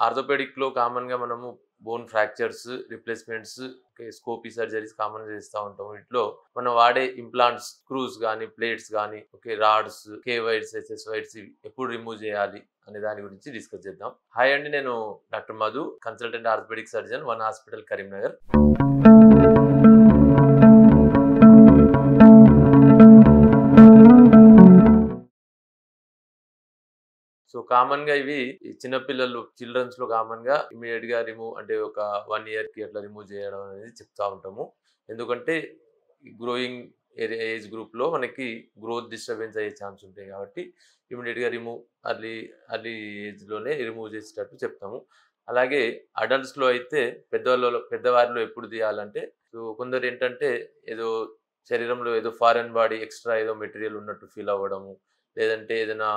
ఆర్థోపెడిక్‌లో కామన్‌గా మనము bone fractures, replacements, scopy surgeries కామన్‌గా చేస్తా ఉంటాం. వీటిలో మనం వాడే ఇంప్లాంట్స్, స్క్రూస్ గానీ, ప్లేట్స్ గానీ, రాడ్స్, వైర్స్, వైర్స్ ఇవి ఎప్పుడు రిమూవ్ చేయాలి అనే దాని గురించి డిస్కస్ చేద్దాం. హాయ్ అండి. నేను doctor Madhu, consultant orthopaedic surgeon, one hospital Karimnagar. So కామన్‌గా ఇవి ఈ చిన్న పిల్లలు చిల్డ్రన్స్‌లో కామన్‌గా ఇమ్మీడియేట్‌గా రిమూవ్ అంటే ఒక 1 ఇయర్‌కి అట్లా రిమూవ్ చేయడం అనేది చెప్తా ఉంటాము. ఎందుకంటే గ్రోయింగ్ ఏజ్ గ్రూప్‌లో మనకి గ్రోత్ డిస్టర్బెన్స్ అయ్యే ఛాన్స్ ఉంటాయి కాబట్టి ఇమ్మీడియేట్‌గా రిమూవ్ అర్లీ అర్లీ ఏజ్‌లోనే రిమూవ్ చేసేటట్టు చెప్తాము. అలాగే అడల్ట్స్‌లో అయితే పెద్దవారిలో ఎప్పుడు తీయాలంటే కొందరేంటంటే ఏదో శరీరంలో ఏదో ఫారెన్ బాడీ ఎక్స్‌ట్రా ఏదో మెటీరియల్ ఉన్నట్టు ఫీల్ అవ్వడము. లేదంటే ఏదైనా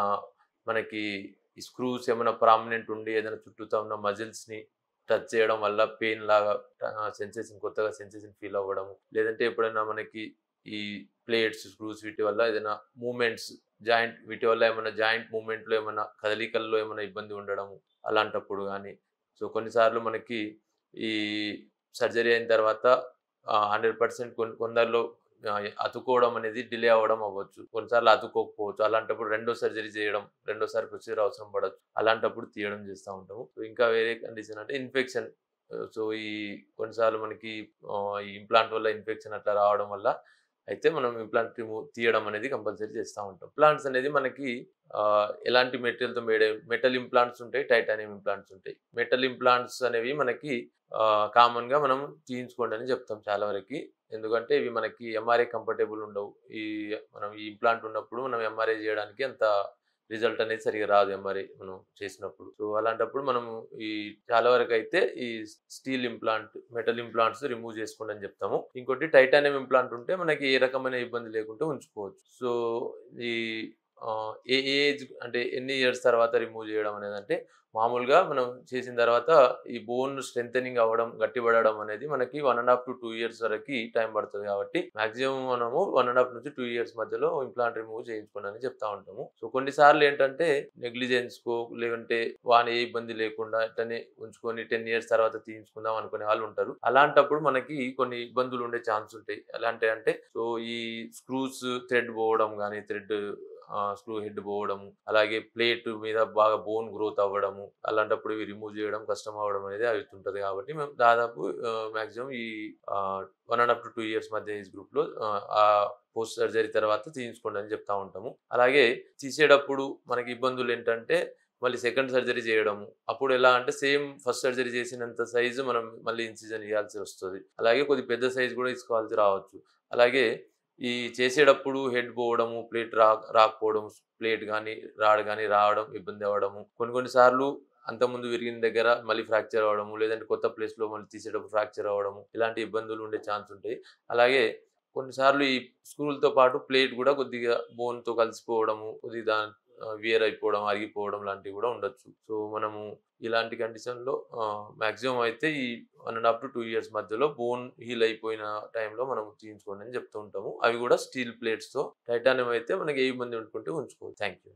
మనకి ఈ స్క్రూస్ ఏమైనా ప్రామినెంట్ ఉండి ఏదైనా చుట్టూతా ఉన్న మజిల్స్‌ని టచ్ చేయడం వల్ల పెయిన్ లాగా కొత్తగా సెన్సేషన్ ఫీల్ అవ్వడం. లేదంటే ఎప్పుడైనా మనకి ఈ ప్లేట్స్, స్క్రూస్ వీటి వల్ల ఏదైనా మూవ్‌మెంట్స్ వీటి వల్ల ఏమైనా జాయింట్ మూవ్‌మెంట్‌లో ఏమైనా కదలికల్లో ఏమైనా ఇబ్బంది ఉండడం అలాంటప్పుడు గానీ, కొన్నిసార్లు మనకి ఈ సర్జరీ అయిన తర్వాత 100% కొందరిలో అతుక్కోవడం అనేది డిలే అవ్వడం అవ్వచ్చు. కొన్నిసార్లు అతుక్కోకపోవచ్చు. అలాంటప్పుడు రెండో సర్జరీ చేయడం, రెండోసారి ప్రొసీజర్ అవసరం పడొచ్చు. అలాంటప్పుడు తీయడం చేస్తా ఉంటాము. ఇంకా వేరే కండిషన్ అంటే ఇన్ఫెక్షన్. ఈ కొన్నిసార్లు మనకి ఈ ఇంప్లాంట్ వల్ల ఇన్ఫెక్షన్ అట్లా రావడం వల్ల అయితే మనం ఇంప్లాంట్ తీయడం అనేది కంపల్సరీ చేస్తా ఉంటాం. ఇంప్లాంట్స్ అనేది మనకి ఎలాంటి మెటీరియల్‌తో మెటల్ ఇంప్లాంట్స్ ఉంటాయి, టైటానియం ఇంప్లాంట్స్ ఉంటాయి. మెటల్ ఇంప్లాంట్స్ అనేవి మనకి కామన్‌గా మనం తీయించుకోండి అని చెప్తాం చాలా వరకి. ఎందుకంటే ఇవి మనకి ఎంఆర్ఐ కంఫర్టబుల్ ఉండవు. ఈ మనం ఈ ఇంప్లాంట్ ఉన్నప్పుడు మనం ఎంఆర్ఐ చేయడానికి అంత రిజల్ట్ అనేది సరిగ్గా రాదు ఎంఆర్ఐ మనం చేసినప్పుడు. అలాంటప్పుడు మనము ఈ చాలా వరకైతే ఈ steel implant, metal implants remove చేసుకోండి అని చెప్తాము. ఇంకోటి టైటానియం ఇంప్లాంట్ ఉంటే మనకి ఏ రకమైన ఇబ్బంది లేకుండా ఉంచుకోవచ్చు. ఈ ఏ ఏజ్ అంటే ఎన్ని ఇయర్స్ తర్వాత రిమూవ్ చేయడం అనేదంటే మామూలుగా మనం చేసిన తర్వాత ఈ బోన్ స్ట్రెంథెనింగ్ అవ్వడం, గట్టిపడడం అనేది మనకి 1.5 to 2 ఇయర్స్ వరకి టైం పడుతుంది కాబట్టి మాక్సిమం మనము 1.5 నుంచి 2 ఇయర్స్ మధ్యలో ఇంప్లాంట్ రిమూవ్ చేయించుకోండి అని చెప్తా ఉంటాము. కొన్నిసార్లు ఏంటంటే నెగ్లిజెన్స్‌కో లేదంటే ఏ ఇబ్బంది లేకుండా ఇట్లనే ఉంచుకొని 10 ఇయర్స్ తర్వాత తీయించుకుందాం అనుకునే వాళ్ళు ఉంటారు. అలాంటప్పుడు మనకి కొన్ని ఇబ్బందులు ఉండే ఛాన్స్ ఉంటాయి. ఎలాంటియంటే ఈ స్క్రూస్ థ్రెడ్ పోవడం గానీ, స్క్రూ హెడ్ పోవడము, అలాగే ప్లేట్ మీద బాగా బోన్ గ్రోత్ అవ్వడము, అలాంటప్పుడు ఇవి రిమూవ్ చేయడం కష్టం అవ్వడం అనేది అవుతుంటది కాబట్టి మేము దాదాపు మాక్సిమం ఈ 1.5 to 2 ఇయర్స్ మధ్య ఏజ్ గ్రూప్‌లో పోస్ట్ సర్జరీ తర్వాత తీయించుకోండి అని చెప్తా ఉంటాము. అలాగే తీసేటప్పుడు మనకి ఇబ్బందులేంటంటే మళ్ళీ సెకండ్ సర్జరీ చేయడము. అప్పుడు ఎలా అంటే సేమ్ ఫస్ట్ సర్జరీ చేసినంత సైజు మనం మళ్ళీ ఇన్సిజన్ ఇయ్యాల్సి వస్తది. అలాగే కొద్దిగా పెద్ద సైజు కూడా తీసుకోవాల్సి రావచ్చు. అలాగే ఈ చేసేటప్పుడు హెడ్ పోవడము, ప్లేట్ రాకపోవడం, ప్లేట్ గానీ, రాడ్ గానీ రావడం, ఇబ్బంది అవ్వడము. కొన్ని సార్లు అంతకుముందు విరిగిన దగ్గర మళ్ళీ ఫ్రాక్చర్ అవ్వడము, లేదంటే కొత్త ప్లేస్‌లో మళ్ళీ తీసేటప్పుడు ఫ్రాక్చర్ అవ్వడము, ఇలాంటి ఇబ్బందులు ఉండే ఛాన్స్ ఉంటాయి. అలాగే కొన్నిసార్లు ఈ స్క్రూలతో పాటు ప్లేట్ కూడా కొద్దిగా బోన్‌తో కలిసిపోవడము, కొద్దిగా వియర్ అయిపోవడం, అరిగిపోవడం లాంటివి కూడా ఉండొచ్చు. మనము ఇలాంటి కండిషన్‌లో మాక్సిమం అయితే ఈ 1.5 to 2 ఇయర్స్ మధ్యలో బోన్ హీల్ అయిపోయిన టైంలో మనం తీయించుకోండి అని చెప్తూ ఉంటాము. అవి కూడా స్టీల్ ప్లేట్స్‌తో. టైటానియం అయితే మనకి ఏ ఇబ్బంది ఉండకుంటే ఉంచుకోవచ్చు. Thank you.